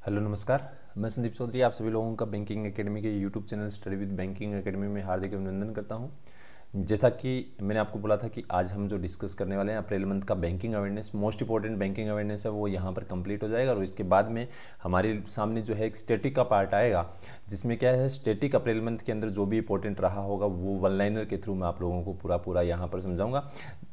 Hello नमस्कार, मैं संदीप चौधरी आप सभी लोगों का बैंकिंग एकेडमी के YouTube channel study with banking academy में हार्दिक अभिनंदन करता हूं। जैसा कि मैंने आपको बोला था कि आज हम जो डिस्कस करने वाले हैं अप्रैल मंथ का banking awareness, most important banking awareness है वो यहाँ पर कंप्लीट हो जाएगा। और इसके बाद में हमारे सामने जो है एक स्टैटिक का पार्ट आएगा, जिसमें क्या है स्टैटिक अप्रैल मंथ के अंदर जो भी इंपॉर्टेंट रहा होगा वो वन लाइनर के थ्रू मैं आप लोगों को पूरा यहाँ पर समझाऊंगा।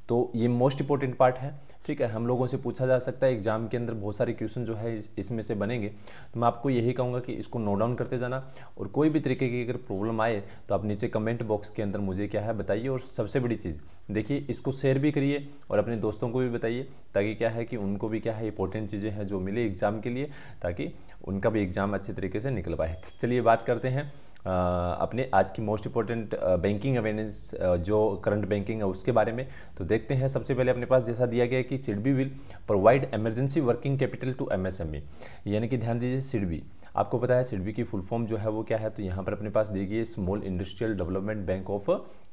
तो ये मोस्ट इंपॉर्टेंट पार्ट है, ठीक है। हम लोगों से पूछा जा सकता है, एग्जाम के अंदर बहुत सारे क्वेश्चन जो है इसमें से बनेंगे। तो मैं आपको यही कहूँगा कि इसको नोट डाउन करते जाना, और कोई भी तरीके की अगर प्रॉब्लम आए तो आप नीचे कमेंट बॉक्स के अंदर मुझे क्या है बताइए। और सबसे बड़ी चीज़ देखिए, इसको शेयर भी करिए और अपने दोस्तों को भी बताइए, ताकि क्या है कि उनको भी क्या है इंपॉर्टेंट चीज़ें हैं जो मिले एग्जाम के लिए, ताकि उनका भी एग्जाम अच्छे तरीके से निकल पाए। चलिए बात करते हैं अपने आज की मोस्ट इंपॉर्टेंट बैंकिंग अवेयरनेस जो करंट बैंकिंग है उसके बारे में। तो देखते हैं, सबसे पहले अपने पास जैसा दिया गया है कि SIDBI will provide emergency working capital to MSME, यानी कि ध्यान दीजिए सिडबी, आपको पता है सिडबी की फुल फॉर्म जो है वो क्या है, तो यहाँ पर अपने पास दी गई है small industrial development bank of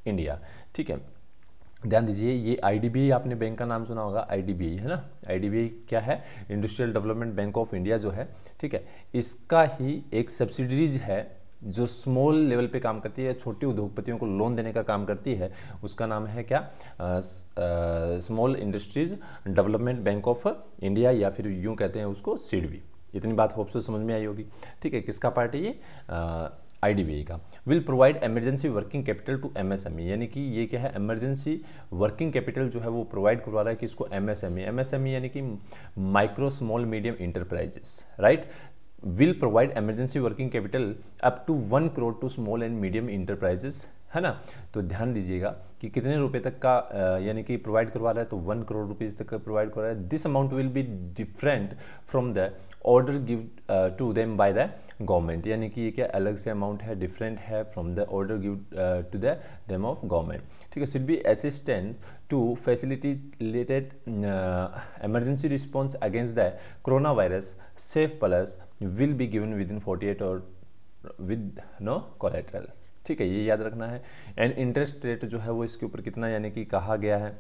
India, ठीक है। ध्यान दीजिए, ये आईडीबीआई आपने बैंक का नाम सुना होगा, आईडीबीआई है ना। आईडीबीआई क्या है, industrial development bank of India जो है, ठीक है। इसका ही एक सब्सिडरीज है जो स्मॉल लेवल पे काम करती है, छोटे उद्योगपतियों को लोन देने का काम करती है, उसका नाम है क्या, small industries development bank of India, या फिर यूं कहते हैं उसको सिडबी। इतनी बात होप से समझ में आई होगी, ठीक है। किसका पार्ट है ये, आईडीबीआई का। Will provide emergency working capital to MSME, यानी कि ये क्या है, इमरजेंसी वर्किंग कैपिटल जो है वो प्रोवाइड करवा रहा है किसको, एमएसएमई। एमएसएमई यानी कि micro small medium enterprises, right. Will provide emergency working capital up to 1 crore to small and medium enterprises, है ना। तो ध्यान दीजिएगा कि कितने रुपए तक का यानी कि प्रोवाइड करवा रहा है, तो 1 करोड़ रुपीज़ तक का प्रोवाइड करवा रहा है। This amount will be different from the order give to them by the government, यानी कि ये क्या अलग से अमाउंट है, डिफरेंट है from the order give to the them of government, ठीक है। Should be assistance to facilitated emergency response against the coronavirus safe plus will be given within 48 or with no collateral, ठीक है। ये याद रखना है। एंड इंटरेस्ट रेट जो है वो इसके ऊपर कितना यानी कि कहा गया है,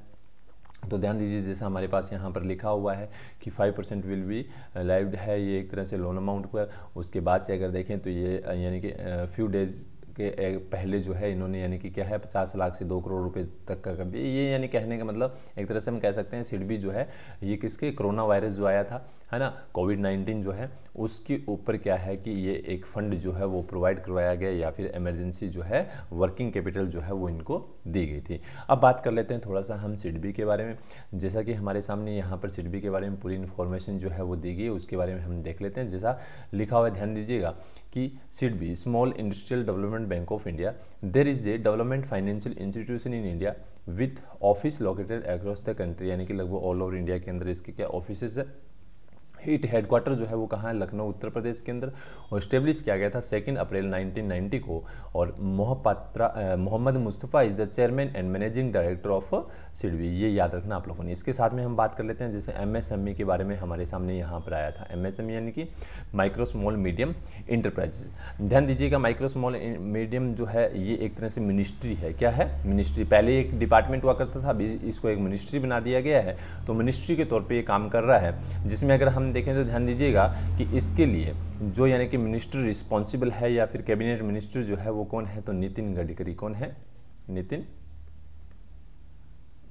तो ध्यान दीजिए जैसा हमारे पास यहाँ पर लिखा हुआ है कि 5% विल बी लाइव्ड है, ये एक तरह से लोन अमाउंट पर। उसके बाद से अगर देखें तो ये यानी कि फ्यू डेज के पहले जो है इन्होंने यानी कि क्या है 50 लाख से 2 करोड़ रुपए तक का कर दिया। ये यानी कहने का मतलब एक तरह से हम कह सकते हैं सिडबी जो है ये किसके, कोरोना वायरस जो आया था, है ना, कोविड-19 जो है उसके ऊपर क्या है कि ये एक फंड जो है वो प्रोवाइड करवाया गया, या फिर इमरजेंसी जो है वर्किंग कैपिटल जो है वो इनको दी गई थी। अब बात कर लेते हैं थोड़ा सा हम सिडबी के बारे में। जैसा कि हमारे सामने यहाँ पर सिडबी के बारे में पूरी इन्फॉर्मेशन जो है वो दी गई है, उसके बारे में हम देख लेते हैं। जैसा लिखा हुआ है ध्यान दीजिएगा कि SIDBI small industrial development bank of India, there is a development financial institution in India with office located across the country, यानी कि लगभग ऑल ओवर इंडिया के अंदर इसके क्या ऑफिस है। हिट हेडक्वार्टर जो है वो कहाँ है, लखनऊ उत्तर प्रदेश के अंदर, और इस्टेब्लिश किया गया था 2 अप्रैल 1990 को। और Mohammed Mustafa is the chairman and managing director of SIDBI, ये याद रखना आप लोगों ने। इसके साथ में हम बात कर लेते हैं जैसे एमएसएमई के बारे में हमारे सामने यहाँ पर आया था। एमएसएमई यानी कि माइक्रो स्मॉल मीडियम इंटरप्राइजेस। ध्यान दीजिएगा, माइक्रो स्मॉल मीडियम जो है ये एक तरह से मिनिस्ट्री है। क्या है, मिनिस्ट्री। पहले एक डिपार्टमेंट हुआ करता था, अभी इसको एक मिनिस्ट्री बना दिया गया है। तो मिनिस्ट्री के तौर पर ये काम कर रहा है, जिसमें अगर हम देखें तो ध्यान दीजिएगा कि इसके लिए जो यानी कि मिनिस्टर रिस्पॉन्सिबल है या फिर कैबिनेट मिनिस्टर जो है वो कौन है, तो नितिन गडकरी। कौन है, नितिन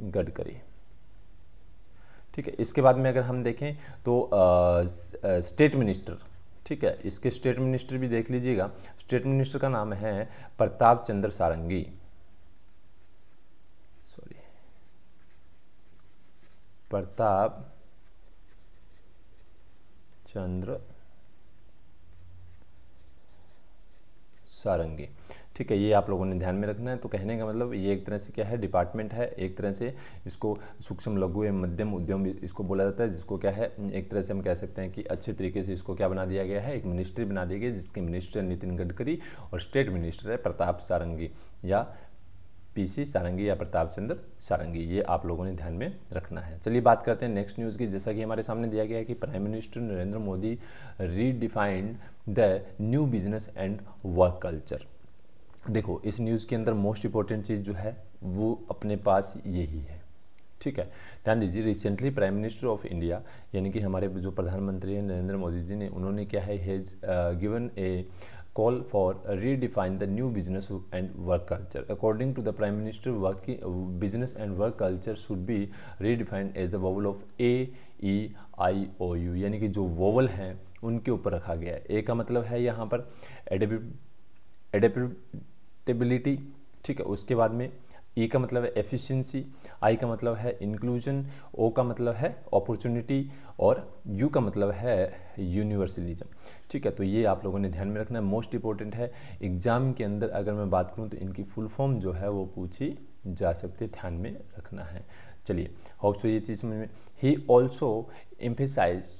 गडकरी, ठीक है। इसके बाद में अगर हम देखें तो स्टेट मिनिस्टर, ठीक है, इसके स्टेट मिनिस्टर भी देख लीजिएगा। स्टेट मिनिस्टर का नाम है प्रताप चंद्र सारंगी, सॉरी प्रताप चंद्र सारंगी, ठीक है। ये आप लोगों ने ध्यान में रखना है। तो कहने का मतलब ये एक तरह से क्या है, डिपार्टमेंट है, एक तरह से इसको सूक्ष्म लघु एवं मध्यम उद्यम इसको बोला जाता है, जिसको क्या है एक तरह से हम कह सकते हैं कि अच्छे तरीके से इसको क्या बना दिया गया है, एक मिनिस्ट्री बना दी गई, जिसके मिनिस्टर नितिन गडकरी और स्टेट मिनिस्टर है प्रताप सारंगी, या पीसी सारंगी या प्रताप चंद्र सारंगी। ये आप लोगों ने ध्यान में रखना है। चलिए बात करते हैं नेक्स्ट न्यूज़ की। जैसा कि हमारे सामने दिया गया है कि prime minister Narendra Modi redefined the new business and work culture. देखो, इस न्यूज़ के अंदर मोस्ट इंपॉर्टेंट चीज़ जो है वो अपने पास यही है, ठीक है, ध्यान दीजिए, recently prime minister of India यानी कि हमारे जो प्रधानमंत्री हैं नरेंद्र मोदी जी ने, उन्होंने क्या है, has given A call for redefine the new business and work culture. According to the Prime Minister, business and work culture should be redefined as the vowel of A, E, I, O, U. यानी कि जो vowel हैं उनके ऊपर रखा गया है। ए का मतलब है यहाँ पर एडेप्टेबिलिटी, ठीक है, उसके बाद में ई का मतलब है एफिशिएंसी, आई का मतलब है इंक्लूजन, ओ का मतलब है अपॉर्चुनिटी और यू का मतलब है यूनिवर्सलिज्म। ठीक है, तो ये आप लोगों ने ध्यान में रखना है, मोस्ट इंपॉर्टेंट है। एग्जाम के अंदर अगर मैं बात करूं तो इनकी फुल फॉर्म जो है वो पूछी जा सकती है, ध्यान में रखना है। चलिए, होप सो ये चीज़ समझ में। He also emphasize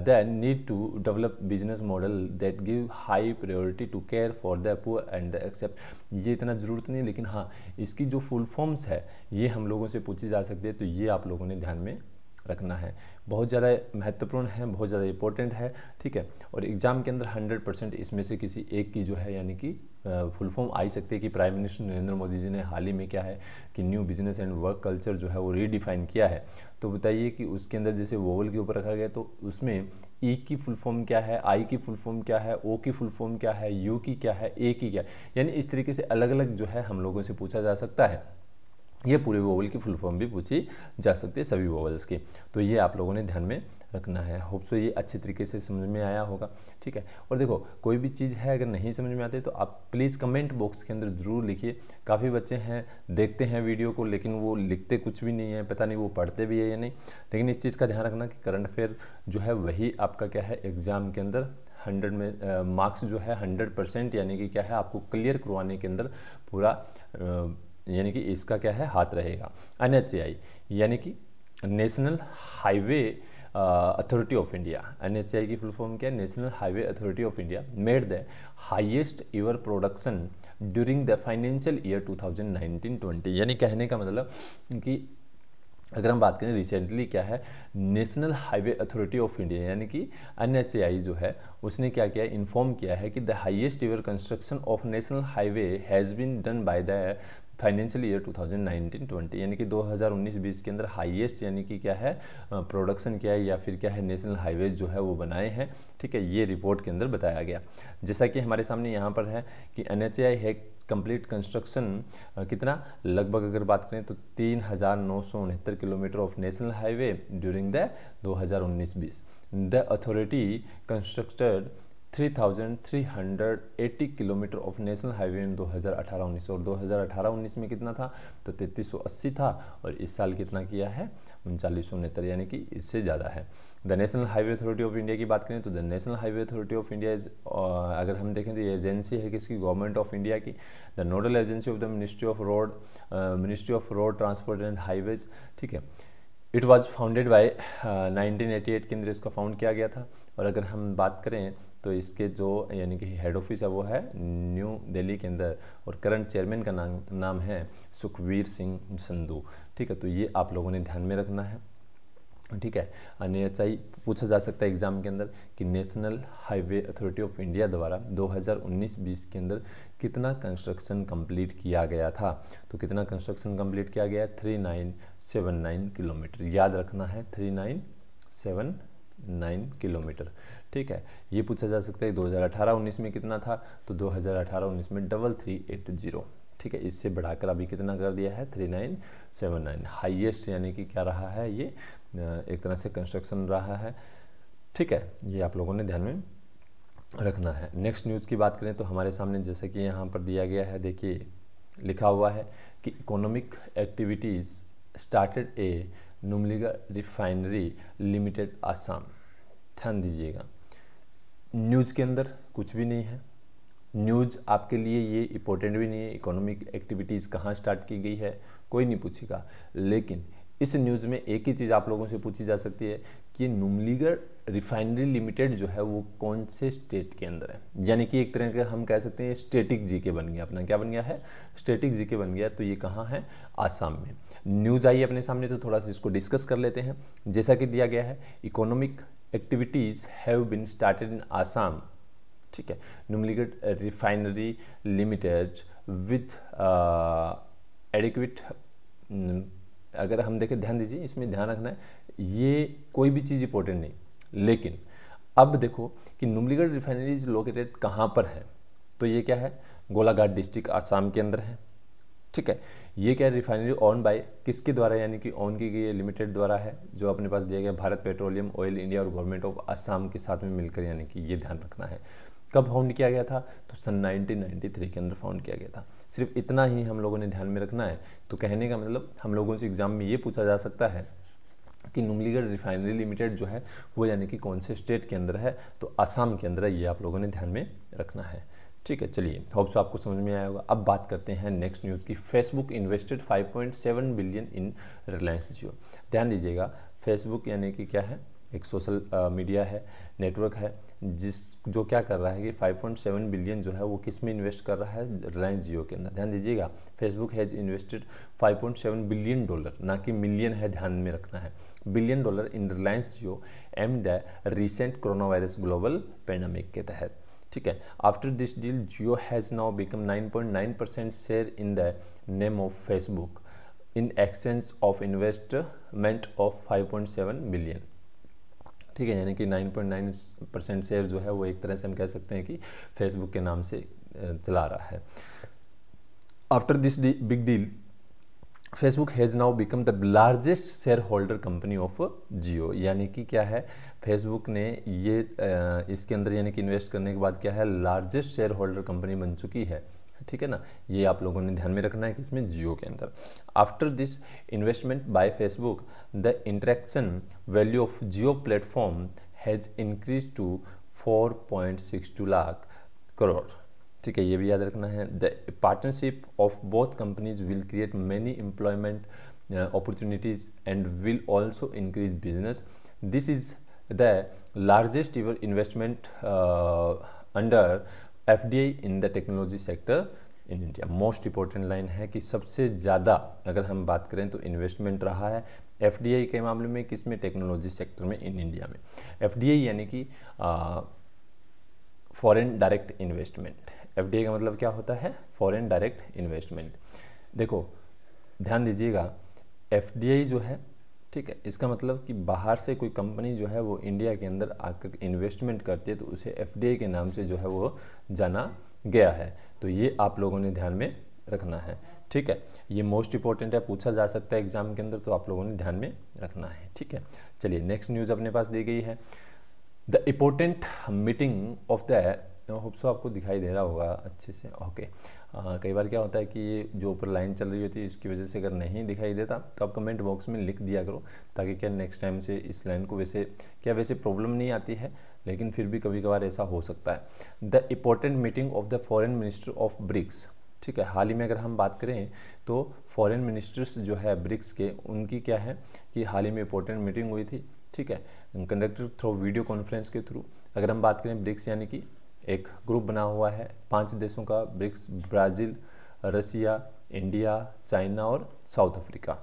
the need to develop business model that give high priority to care for the poor and the accept। ये इतना ज़रूरत नहीं, लेकिन हाँ इसकी जो फुल फॉर्म्स है ये हम लोगों से पूछी जा सकती है, तो ये आप लोगों ने ध्यान में रखना है। बहुत ज़्यादा महत्वपूर्ण है, बहुत ज़्यादा इंपॉर्टेंट है, ठीक है। और एग्जाम के अंदर 100% इसमें से किसी एक की जो है यानी कि फुल फॉर्म आ ही सकती है कि प्राइम मिनिस्टर नरेंद्र मोदी जी ने हाल ही में क्या है कि new business and work culture जो है वो रीडिफाइन किया है। तो बताइए कि उसके अंदर जैसे वोवल के ऊपर रखा गया, तो उसमें ई की फुल फॉर्म क्या है, आई की फुल फॉर्म क्या है, ओ की फुल फॉर्म क्या है, यू की क्या है, ए की क्या है, यानी इस तरीके से अलग अलग जो है हम लोगों से पूछा जा सकता है। ये पूरे वोवल की फुल फॉर्म भी पूछी जा सकती है, सभी वोवल्स की। तो ये आप लोगों ने ध्यान में रखना है। होप सो ये अच्छे तरीके से समझ में आया होगा, ठीक है। और देखो कोई भी चीज़ है अगर नहीं समझ में आती तो आप प्लीज़ कमेंट बॉक्स के अंदर ज़रूर लिखिए। काफ़ी बच्चे हैं देखते हैं वीडियो को लेकिन वो लिखते कुछ भी नहीं है, पता नहीं वो पढ़ते भी है या नहीं। लेकिन इस चीज़ का ध्यान रखना कि करंट अफेयर जो है वही आपका क्या है एग्ज़ाम के अंदर 100 में मार्क्स जो है 100% यानी कि क्या है आपको क्लियर करवाने के अंदर पूरा यानी कि इसका क्या है हाथ रहेगा। NHAI यानी कि national highway authority of India, NHAI की फुल फॉर्म क्या है, national highway authority of India made the highest ever production during the financial year 2019-20। यानी कहने का मतलब कि अगर हम बात करें रिसेंटली क्या है national highway authority of India यानी कि NHAI जो है उसने क्या किया, इन्फॉर्म किया है कि the highest ever construction of national highway has been done by the financial year 2019-20। यानी कि 2019-20 के अंदर हाईएस्ट यानी कि क्या है प्रोडक्शन क्या है या फिर क्या है नेशनल हाईवेज जो है वो बनाए हैं, ठीक है। ये रिपोर्ट के अंदर बताया गया, जैसा कि हमारे सामने यहाँ पर है कि NHAI है कंप्लीट कंस्ट्रक्शन कितना लगभग अगर बात करें तो 3,969 kilometre of national highway during the 2019-20। The authority constructed 3,380 kilometre of national highway in 2018-19। और 2018-19 में कितना था तो 3380 था, और इस साल कितना किया है 3969, यानी कि इससे ज़्यादा है। The national highway authority of India की बात करें तो the national highway authority of India is अगर हम देखें तो ये एजेंसी है किसकी, गवर्नमेंट ऑफ इंडिया की। The nodal agency of the ministry of road transport and highways, ठीक है। इट वॉज फाउंडेड बाय 1988 के अंदर इसका फाउंड किया गया था। और अगर हम बात करें तो इसके जो यानी कि हेड ऑफिस है वो है न्यू दिल्ली के अंदर, और करंट चेयरमैन का नाम है सुखवीर सिंह संधू, ठीक है। तो ये आप लोगों ने ध्यान में रखना है, ठीक है। NHAI पूछा जा सकता है एग्जाम के अंदर कि national highway authority of India द्वारा 2019-20 के अंदर कितना कंस्ट्रक्शन कंप्लीट किया गया था। तो कितना कंस्ट्रक्शन कंप्लीट किया गया, 3979 किलोमीटर, याद रखना है 3979 किलोमीटर, ठीक है। ये पूछा जा सकता है 2018-19 में कितना था, तो 2018-19 में 3380, ठीक है। इससे बढ़ाकर अभी कितना कर दिया है 3979, हाईएस्ट यानी कि क्या रहा है ये एक तरह से कंस्ट्रक्शन रहा है, ठीक है। ये आप लोगों ने ध्यान में रखना है। नेक्स्ट न्यूज़ की बात करें तो हमारे सामने जैसे कि यहाँ पर दिया गया है, देखिए लिखा हुआ है कि इकोनॉमिक एक्टिविटीज़ स्टार्टेड ए नुमलीगढ़ रिफाइनरी लिमिटेड आसाम। ध्यान दीजिएगा, न्यूज़ के अंदर कुछ भी नहीं है, न्यूज़ आपके लिए ये इम्पोर्टेंट भी नहीं है। इकोनॉमिक एक्टिविटीज़ कहाँ स्टार्ट की गई है कोई नहीं पूछेगा, लेकिन इस न्यूज़ में एक ही चीज़ आप लोगों से पूछी जा सकती है कि नुमलीगढ़ रिफाइनरी लिमिटेड जो है वो कौन से स्टेट के अंदर है। यानी कि एक तरह का हम कह सकते हैं स्टेटिक जीके बन गया, अपना क्या बन गया है स्टेटिक जीके बन गया। तो ये कहाँ है, आसाम में। न्यूज़ आई अपने सामने तो थोड़ा सा इसको डिस्कस कर लेते हैं। जैसा कि दिया गया है economic activities have been started in Assam, ठीक है। Numaligarh refinery limited with adequate अगर हम देखें, ध्यान दीजिए, इसमें ध्यान रखना है, ये कोई भी चीज़ इंपॉर्टेंट नहीं, लेकिन अब देखो कि नुमलीगढ़ रिफाइनरीज लोकेटेड कहाँ पर है, तो ये क्या है, गोलाघाट डिस्ट्रिक्ट आसाम के अंदर है। ठीक है, ये क्या रिफाइनरी ऑन बाय किसके द्वारा, यानी कि ऑन की गई लिमिटेड द्वारा है, जो अपने पास दिया गया भारत पेट्रोलियम ऑयल इंडिया और गवर्नमेंट ऑफ असम के साथ में मिलकर, यानी कि ये ध्यान रखना है। कब फाउंड किया गया था, तो सन 1993 के अंदर फाउंड किया गया था। सिर्फ इतना ही हम लोगों ने ध्यान में रखना है। तो कहने का मतलब हम लोगों से एग्जाम में ये पूछा जा सकता है कि नुमलीगढ़ रिफाइनरी लिमिटेड जो है वो यानी कि कौन से स्टेट के अंदर है, तो असम के अंदर है, ये आप लोगों ने ध्यान में रखना है। ठीक है, चलिए, होप सो आपको समझ में आया होगा। अब बात करते हैं नेक्स्ट न्यूज़ की। Facebook invested 5.7 billion in Reliance Jio. ध्यान दीजिएगा, फेसबुक यानी कि क्या है, एक सोशल मीडिया है, नेटवर्क है, जो क्या कर रहा है कि 5.7 बिलियन जो है वो किस में इन्वेस्ट कर रहा है, रिलायंस जियो के अंदर। ध्यान दीजिएगा, Facebook has invested 5.7 billion dollar, ना कि मिलियन है, ध्यान में रखना है, billion dollar in Reliance Jio am the recent corona virus global pandemic के तहत। ठीक है, after this deal Jio has now become 9.9% share in the name of Facebook in exchange of investment of 5.7 billion. ठीक है, यानी कि 9.9% शेयर जो है वो एक तरह से हम कह सकते हैं कि फेसबुक के नाम से चला रहा है। After this big deal Facebook has now become the largest shareholder company of Jio, यानी कि क्या है, फेसबुक ने ये इसके अंदर यानी कि इन्वेस्ट करने के बाद क्या है, लार्जेस्ट शेयर होल्डर कंपनी बन चुकी है। ठीक है ना, ये आप लोगों ने ध्यान में रखना है कि इसमें जियो के अंदर। After this investment by Facebook the interaction value of Jio platform has increase to 4.62 lakh crore. ठीक है, ये भी याद रखना है। The partnership of both companies will create many employment opportunities and will also increase business. This is the largest ever investment under FDI in the technology sector in India. Most important line है कि सबसे ज़्यादा अगर हम बात करें तो investment रहा है FDI के मामले में, किसमें, टेक्नोलॉजी सेक्टर में इन इंडिया में। FDI यानी कि फॉरेन डायरेक्ट इन्वेस्टमेंट। FDI का मतलब क्या होता है, फॉरेन डायरेक्ट इन्वेस्टमेंट। देखो ध्यान दीजिएगा, FDI जो है, ठीक है, इसका मतलब कि बाहर से कोई कंपनी जो है वो इंडिया के अंदर आकर इन्वेस्टमेंट करती है तो उसे FDI के नाम से जो है वो जाना गया है। तो ये आप लोगों ने ध्यान में रखना है। ठीक है, ये मोस्ट इंपॉर्टेंट है, पूछा जा सकता है एग्जाम के अंदर, तो आप लोगों ने ध्यान में रखना है। ठीक है, चलिए, नेक्स्ट न्यूज़ अपने पास दी गई है। The important meeting of the, hope so आपको दिखाई दे रहा होगा अच्छे से, ओके। कई बार क्या होता है कि ये जो ऊपर लाइन चल रही होती है इसकी वजह से अगर नहीं दिखाई देता तो आप कमेंट बॉक्स में लिख दिया करो, ताकि क्या नेक्स्ट टाइम से इस लाइन को वैसे प्रॉब्लम नहीं आती है, लेकिन फिर भी कभी कभार ऐसा हो सकता है। The important meeting of the foreign minister of BRICS. ठीक है, हाल ही में अगर हम बात करें तो फॉरेन मिनिस्टर्स जो है ब्रिक्स के, उनकी क्या है कि हाल ही में इंपॉर्टेंट मीटिंग हुई थी। ठीक है, कंडक्टेड थ्रू वीडियो कॉन्फ्रेंस के थ्रू। अगर हम बात करें ब्रिक्स यानी कि एक ग्रुप बना हुआ है 5 देशों का, ब्रिक्स, ब्राज़ील, रसिया, इंडिया, चाइना और साउथ अफ्रीका।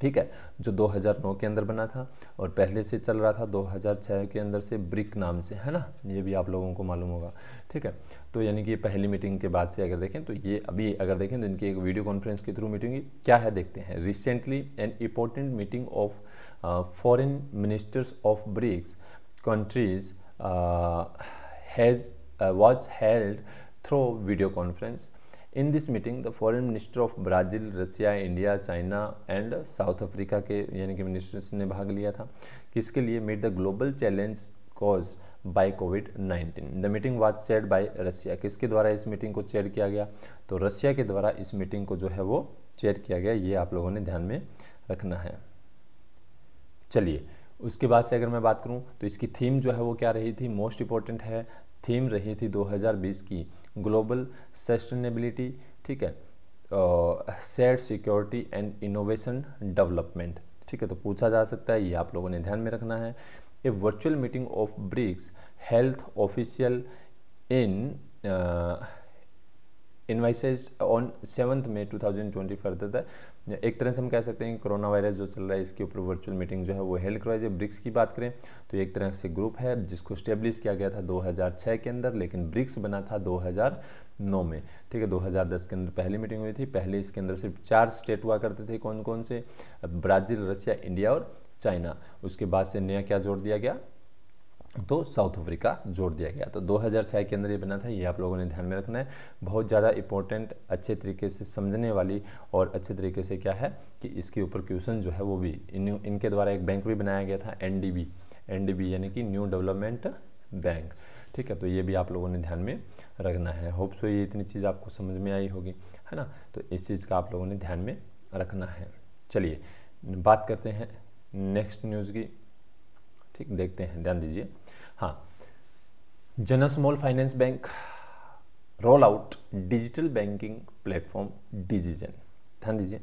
ठीक है, जो 2009 के अंदर बना था और पहले से चल रहा था 2006 के अंदर से ब्रिक नाम से, है ना, ये भी आप लोगों को मालूम होगा। ठीक है, तो यानी कि पहली मीटिंग के बाद से अगर देखें तो ये अभी अगर देखें तो इनकी एक वीडियो कॉन्फ्रेंस के थ्रू मीटिंग क्या है देखते हैं। Recently an important meeting of foreign ministers of BRICS countries was held through video conference. In this meeting, the foreign minister of Brazil, Russia, India, China and South Africa के यानी कि ministers ने भाग लिया था। किसके लिए? meet the global challenge caused by COVID-19. The meeting was chaired by Russia. किसके द्वारा इस मीटिंग को चेयर किया गया? तो रशिया के द्वारा इस मीटिंग को जो है वो चेयर किया गया। ये आप लोगों ने ध्यान में रखना है। चलिए, उसके बाद से अगर मैं बात करूं तो इसकी थीम जो है वो क्या रही थी, मोस्ट इंपॉर्टेंट है, थीम रही थी 2020 की ग्लोबल सस्टेनेबिलिटी। ठीक है, shared security and innovation development. ठीक है, तो पूछा जा सकता है, ये आप लोगों ने ध्यान में रखना है। A virtual meeting of BRICS health official in invoices on 7 May 2020 further the एक तरह से हम कह सकते हैं कि कोरोना वायरस जो चल रहा है इसके ऊपर वर्चुअल मीटिंग जो है वो हेल्ड करवाई जाए। ब्रिक्स की बात करें तो एक तरह से ग्रुप है जिसको स्टेब्लिश किया गया था 2006 के अंदर, लेकिन ब्रिक्स बना था 2009 में, ठीक है। 2010 के अंदर पहली मीटिंग हुई थी। पहले इसके अंदर सिर्फ 4 स्टेट हुआ करते थे, कौन कौन से, ब्राज़ील, रशिया, इंडिया और चाइना। उसके बाद से नया क्या जोड़ दिया गया, तो साउथ अफ्रीका जोड़ दिया गया। तो 2006 के अंदर ये बना था, ये आप लोगों ने ध्यान में रखना है। बहुत ज़्यादा इंपॉर्टेंट, अच्छे तरीके से समझने वाली और अच्छे तरीके से क्या है कि इसके ऊपर क्वेश्चन जो है वो भी इनके द्वारा एक बैंक भी बनाया गया था, एनडीबी यानी कि न्यू डेवलपमेंट बैंक, ठीक है। तो ये भी आप लोगों ने ध्यान में रखना है। होप सो ये इतनी चीज़ आपको समझ में आई होगी, है ना। तो इस चीज़ का आप लोगों ने ध्यान में रखना है। चलिए बात करते हैं नेक्स्ट न्यूज़ की, ठीक, देखते हैं, ध्यान दीजिए। हाँ, Jana small finance bank roll out digital banking platform डिजिजन। ध्यान दीजिए,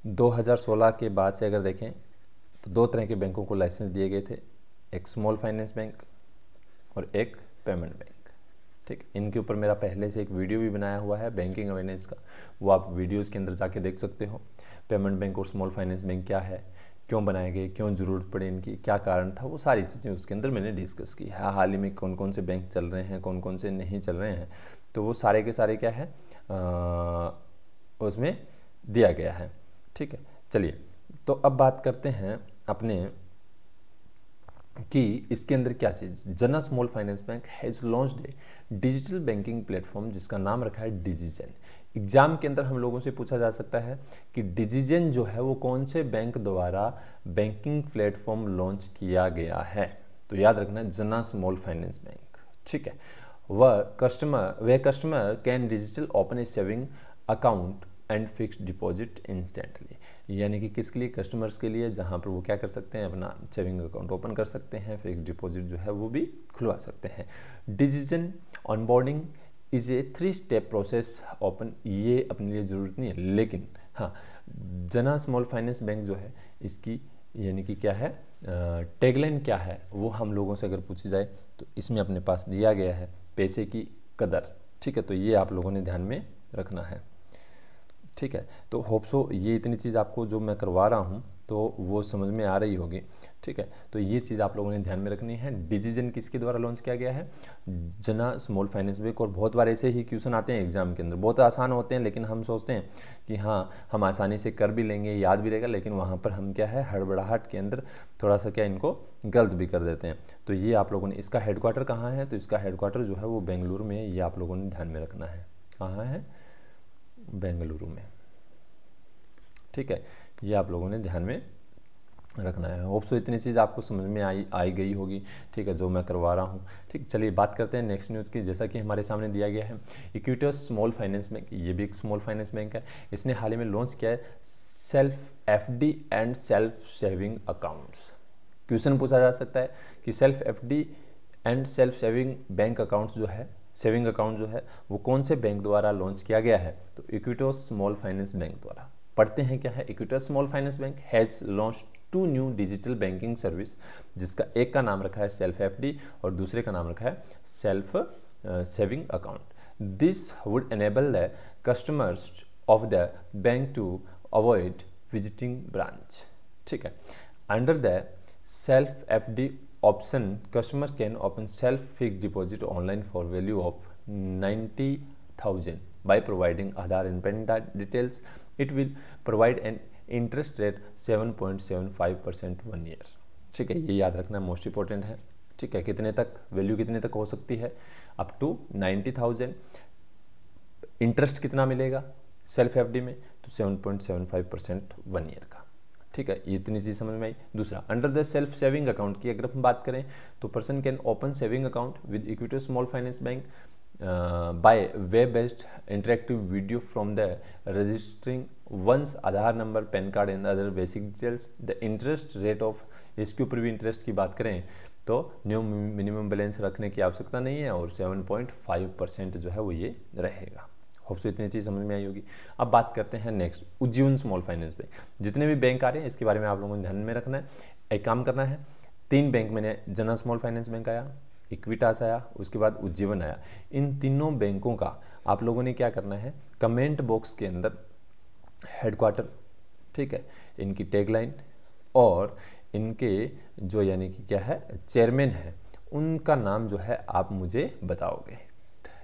2016 के बाद से अगर देखें तो 2 तरह के बैंकों को लाइसेंस दिए गए थे, एक स्मॉल फाइनेंस बैंक और एक पेमेंट बैंक, ठीक। इनके ऊपर मेरा पहले से एक वीडियो भी बनाया हुआ है बैंकिंग अवेयरनेस का, वो आप वीडियोस के अंदर जाके देख सकते हो। पेमेंट बैंक और स्मॉल फाइनेंस बैंक क्या है, क्यों बनाए गए, क्यों ज़रूरत पड़ी इनकी, क्या कारण था, वो सारी चीज़ें उसके अंदर मैंने डिस्कस की है। हाल ही में कौन कौन से बैंक चल रहे हैं, कौन कौन से नहीं चल रहे हैं, तो वो सारे के सारे क्या है उसमें दिया गया है, ठीक है। चलिए तो अब बात करते हैं अपने कि इसके अंदर क्या चीज़, जन small finance bank has launched A digital banking platform जिसका नाम रखा है डिजिजन। एग्जाम के अंदर हम लोगों से पूछा जा सकता है कि डिजिजन जो है वो कौन से बैंक द्वारा बैंकिंग प्लेटफॉर्म लॉन्च किया गया है, तो याद रखना जना स्मॉल फाइनेंस बैंक, ठीक है। वह customer can digital open A saving account and fixed deposit instantly, यानी कि किसके लिए, कस्टमर्स के लिए, जहां पर वो क्या कर सकते हैं, अपना सेविंग अकाउंट ओपन कर सकते हैं, फिक्स्ड डिपॉजिट जो है वो भी खुलवा सकते हैं। डिजिजन onboarding is a 3 step process open, ये अपने लिए ज़रूरत नहीं है, लेकिन हाँ जना स्मॉल फाइनेंस बैंक जो है इसकी यानी कि क्या है, टैगलाइन क्या है, वो हम लोगों से अगर पूछी जाए तो इसमें अपने पास दिया गया है, पैसे की कदर, ठीक है। तो ये आप लोगों ने ध्यान में रखना है, ठीक है। तो होप सो ये इतनी चीज़ आपको जो मैं करवा रहा हूँ तो वो समझ में आ रही होगी, ठीक है। तो ये चीज़ आप लोगों ने ध्यान में रखनी है। डिजिजन किसके द्वारा लॉन्च किया गया है, जना स्मॉल फाइनेंस बैंक। और बहुत बार ऐसे ही क्वेश्चन आते हैं एग्जाम के अंदर, बहुत आसान होते हैं, लेकिन हम सोचते हैं कि हाँ हम आसानी से कर भी लेंगे, याद भी रहेगा, लेकिन वहाँ पर हम क्या है हड़बड़ाहट के अंदर थोड़ा सा क्या इनको गलत भी कर देते हैं। तो ये आप लोगों ने, इसका हेडक्वार्टर कहाँ है, तो इसका हेडक्वार्टर जो है वो बेंगलुरु में है, ये आप लोगों ने ध्यान में रखना है। कहाँ है, बेंगलुरु में, ठीक है। ये आप लोगों ने ध्यान में रखना है। होप सो इतनी चीज़ आपको समझ में आई गई होगी, ठीक है, जो मैं करवा रहा हूँ, ठीक। चलिए बात करते हैं नेक्स्ट न्यूज़ की। जैसा कि हमारे सामने दिया गया है, इक्विटस स्मॉल फाइनेंस बैंक, ये भी एक स्मॉल फाइनेंस बैंक है। इसने हाल ही में लॉन्च किया है self FD and self saving accounts. Question पूछा जा सकता है कि self FD and self saving bank accounts जो है, सेविंग अकाउंट जो है वो कौन से बैंक द्वारा लॉन्च किया गया है, तो इक्विटस स्मॉल फाइनेंस बैंक द्वारा। पढ़ते हैं क्या है, Equitas small finance bank has launch 2 new digital banking service, जिसका एक का नाम रखा है सेल्फ एफडी और दूसरे का नाम रखा है self saving account. This would enable the customers of the bank to avoid visiting branch, ठीक है। Under the self FD option customer can open self fixed deposit online for value of 90,000 by providing Aadhaar and PAN details. It will provide an interest rate 7.75% 1 year, ठीक है। ये याद रखना most important है, ठीक है। कितने तक वैल्यू, कितने तक हो सकती है, अप टू 90,000। इंटरेस्ट कितना मिलेगा सेल्फ एफडी में, तो 7.75% 1 ईयर का, ठीक है। ये इतनी चीज़ समझ में आई। दूसरा, under the self saving account की अगर हम बात करें तो person can open saving account with Equitas small finance bank by web-based interactive video from the registering one's Aadhaar number, PAN card and other basic details. The interest rate of, इसके ऊपर भी interest की बात करें तो new minimum balance रखने की आवश्यकता नहीं है और 7.5% जो है वो ये रहेगा। होप सो इतनी चीज़ समझ में आई होगी। अब बात करते हैं next, Ujjivan small finance bank. जितने भी बैंक आ रहे हैं इसके बारे में आप लोगों को ध्यान में रखना है। एक काम करना है, 3 बैंक मैंने, जना स्मॉल फाइनेंस बैंक आया, इक्विटास आया, उसके बाद उज्जीवन आया। इन तीनों बैंकों का आप लोगों ने क्या करना है, कमेंट बॉक्स के अंदर हेडक्वार्टर, ठीक है, इनकी टैगलाइन और इनके जो यानी कि क्या है चेयरमैन है, उनका नाम जो है आप मुझे बताओगे।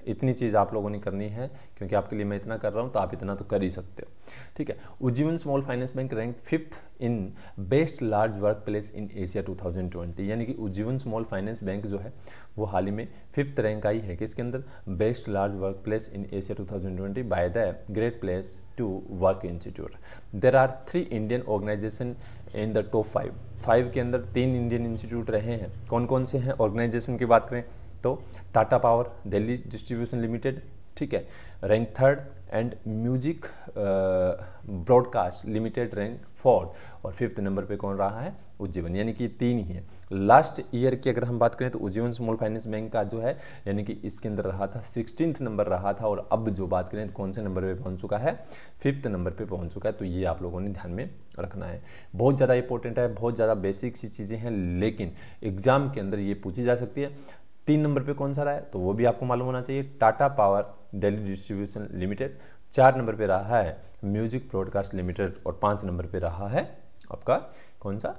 इतनी चीज़ आप लोगों ने करनी है, क्योंकि आपके लिए मैं इतना कर रहा हूँ तो आप इतना तो कर ही सकते हो, ठीक है। Ujjivan small finance bank rank 5th in best large work place in Asia 2020, यानी कि उज्जीवन स्मॉल फाइनेंस बैंक जो है वो हाल ही में 5th रैंक आई है किसके अंदर, best large work place in Asia 2020 by the great place to work institute. There are 3 Indian organization in the top 5 के अंदर 3 इंडियन इंस्टीट्यूट रहे हैं। कौन कौन से हैं? ऑर्गेनाइजेशन की बात करें तो Tata power Delhi distribution limited, ठीक है, rank 3rd, and music broadcast limited rank 4th, और 5th नंबर पे कौन रहा है? उज्जीवन, यानी कि 3 ही है। लास्ट ईयर की अगर हम बात करें तो उज्जीवन स्मॉल फाइनेंस बैंक का जो है यानी कि इसके अंदर रहा था 16th नंबर रहा था, और अब जो बात करें तो कौन से नंबर पे पहुंच चुका है? 5th नंबर पे पहुंच चुका है। तो ये आप लोगों ने ध्यान में रखना है, बहुत ज़्यादा इंपॉर्टेंट है, बहुत ज़्यादा बेसिक सी चीज़ें हैं, लेकिन एग्जाम के अंदर ये पूछी जा सकती है। 3 नंबर पे कौन सा रहा है तो वो भी आपको मालूम होना चाहिए, Tata power Delhi distribution limited. 4 number पे रहा है म्यूजिक ब्रॉडकास्ट लिमिटेड, और 5 नंबर पे रहा है आपका कौन सा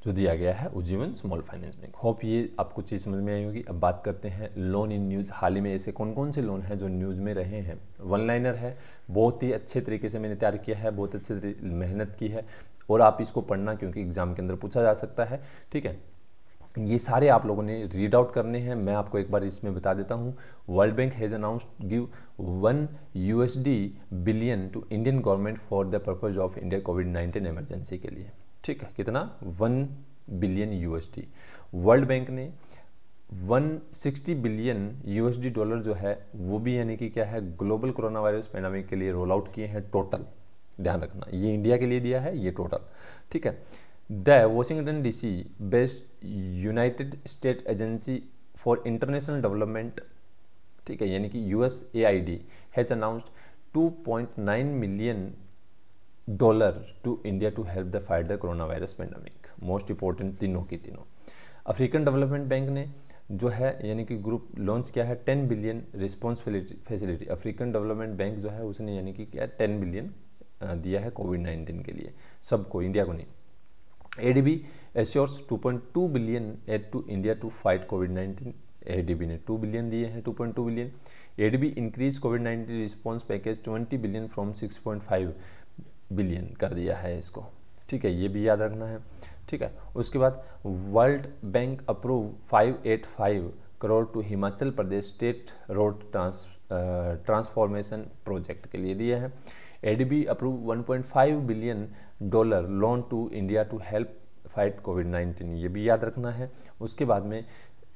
जो दिया गया है? Ujjivan small finance bank. Hope ये आपको चीज़ समझ में आई होगी। अब बात करते हैं लोन इन न्यूज़। हाल ही में ऐसे कौन कौन से लोन हैं जो न्यूज़ में रहे हैं? वन लाइनर है, बहुत ही अच्छे तरीके से मैंने तैयार किया है, बहुत अच्छे मेहनत की है, और आप इसको पढ़ना क्योंकि एग्जाम के अंदर पूछा जा सकता है, ठीक है। ये सारे आप लोगों ने रीड आउट करने हैं। मैं आपको एक बार इसमें बता देता हूँ। World bank has announced give $1 billion to Indian government for the purpose of India कोविड-19 इमरजेंसी के लिए, ठीक है। कितना? $1 बिलियन। वर्ल्ड बैंक ने $160 बिलियन डॉलर जो है वो भी यानी कि क्या है ग्लोबल कोरोना वायरस पैंडेमिक के लिए रोल आउट किए हैं टोटल। ध्यान रखना, ये इंडिया के लिए दिया है ये टोटल, ठीक है। The Washington DC based United State agency for international development, ठीक है, यानी कि USAID has announced $2.9 million to India to help the fight the corona virus pandemic. Most important तीनों की तीनों। अफ्रीकन डेवलपमेंट बैंक ने जो है यानी कि ग्रुप लॉन्च किया है 10 billion response facility. African development bank जो है उसने यानी कि क्या 10 बिलियन दिया है कोविड-19 के लिए, सबको, इंडिया को नहीं। ADB assures 2.2 billion aid to India to fight कोविड-19। ADB ने 2 बिलियन दिए हैं, 2.2 बिलियन। ADB इंक्रीज कोविड-19 response package 20 billion from 6.5 billion कर दिया है इसको, ठीक है, ये भी याद रखना है, ठीक है। उसके बाद World Bank approve 585 crore to Himachal Pradesh state road transformation project के लिए दिए हैं। ADB approve $1.5 billion loan to India to help fight कोविड-19, ये भी याद रखना है। उसके बाद में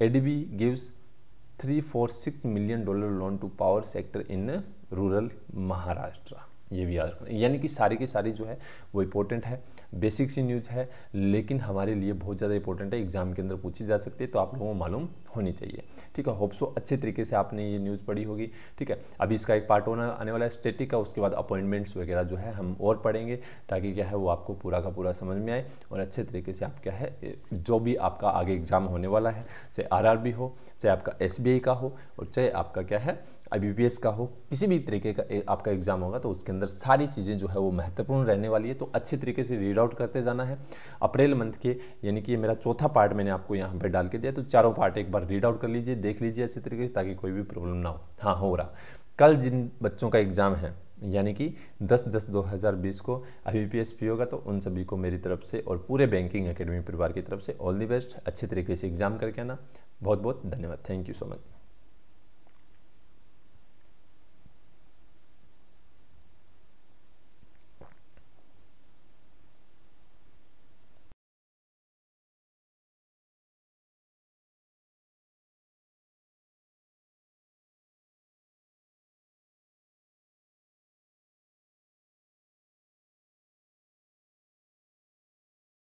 ADB gives $346 million loan to power sector in rural Maharashtra, ये भी याद रखना। यानी कि सारी की सारी जो है वो इंपॉर्टेंट है, बेसिक सी न्यूज़ है, लेकिन हमारे लिए बहुत ज़्यादा इंपॉर्टेंट है, एग्जाम के अंदर पूछी जा सकती है, तो आप लोगों को मालूम होनी चाहिए, ठीक है। होप सो अच्छे तरीके से आपने ये न्यूज़ पढ़ी होगी, ठीक है। अभी इसका एक पार्ट होना आने वाला है स्टैटिक का, उसके बाद अपॉइंटमेंट्स वगैरह जो है हम और पढ़ेंगे, ताकि क्या है वो आपको पूरा का पूरा समझ में आए, और अच्छे तरीके से आप क्या है जो भी आपका आगे एग्जाम होने वाला है, चाहे RRB हो, चाहे आपका SBI का हो, और चाहे आपका क्या है IBPS का हो, किसी भी तरीके का आपका एग्जाम होगा तो उसके अंदर सारी चीज़ें जो है वो महत्वपूर्ण रहने वाली है। तो अच्छे तरीके से रीड आउट करते जाना है। अप्रैल मंथ के यानी कि ये मेरा चौथा पार्ट मैंने आपको यहाँ पे डाल के दिया, तो चारों पार्ट एक बार रीड आउट कर लीजिए, देख लीजिए अच्छे तरीके से, ताकि कोई भी प्रॉब्लम ना हो। हाँ, हो रहा कल जिन बच्चों का एग्जाम है यानी कि 10/10/2020 को IBPS PO होगा, तो उन सभी को मेरी तरफ से और पूरे बैंकिंग एकेडमी परिवार की तरफ से ऑल द बेस्ट। अच्छे तरीके से एग्जाम करके आना। बहुत बहुत धन्यवाद। Thank you so much.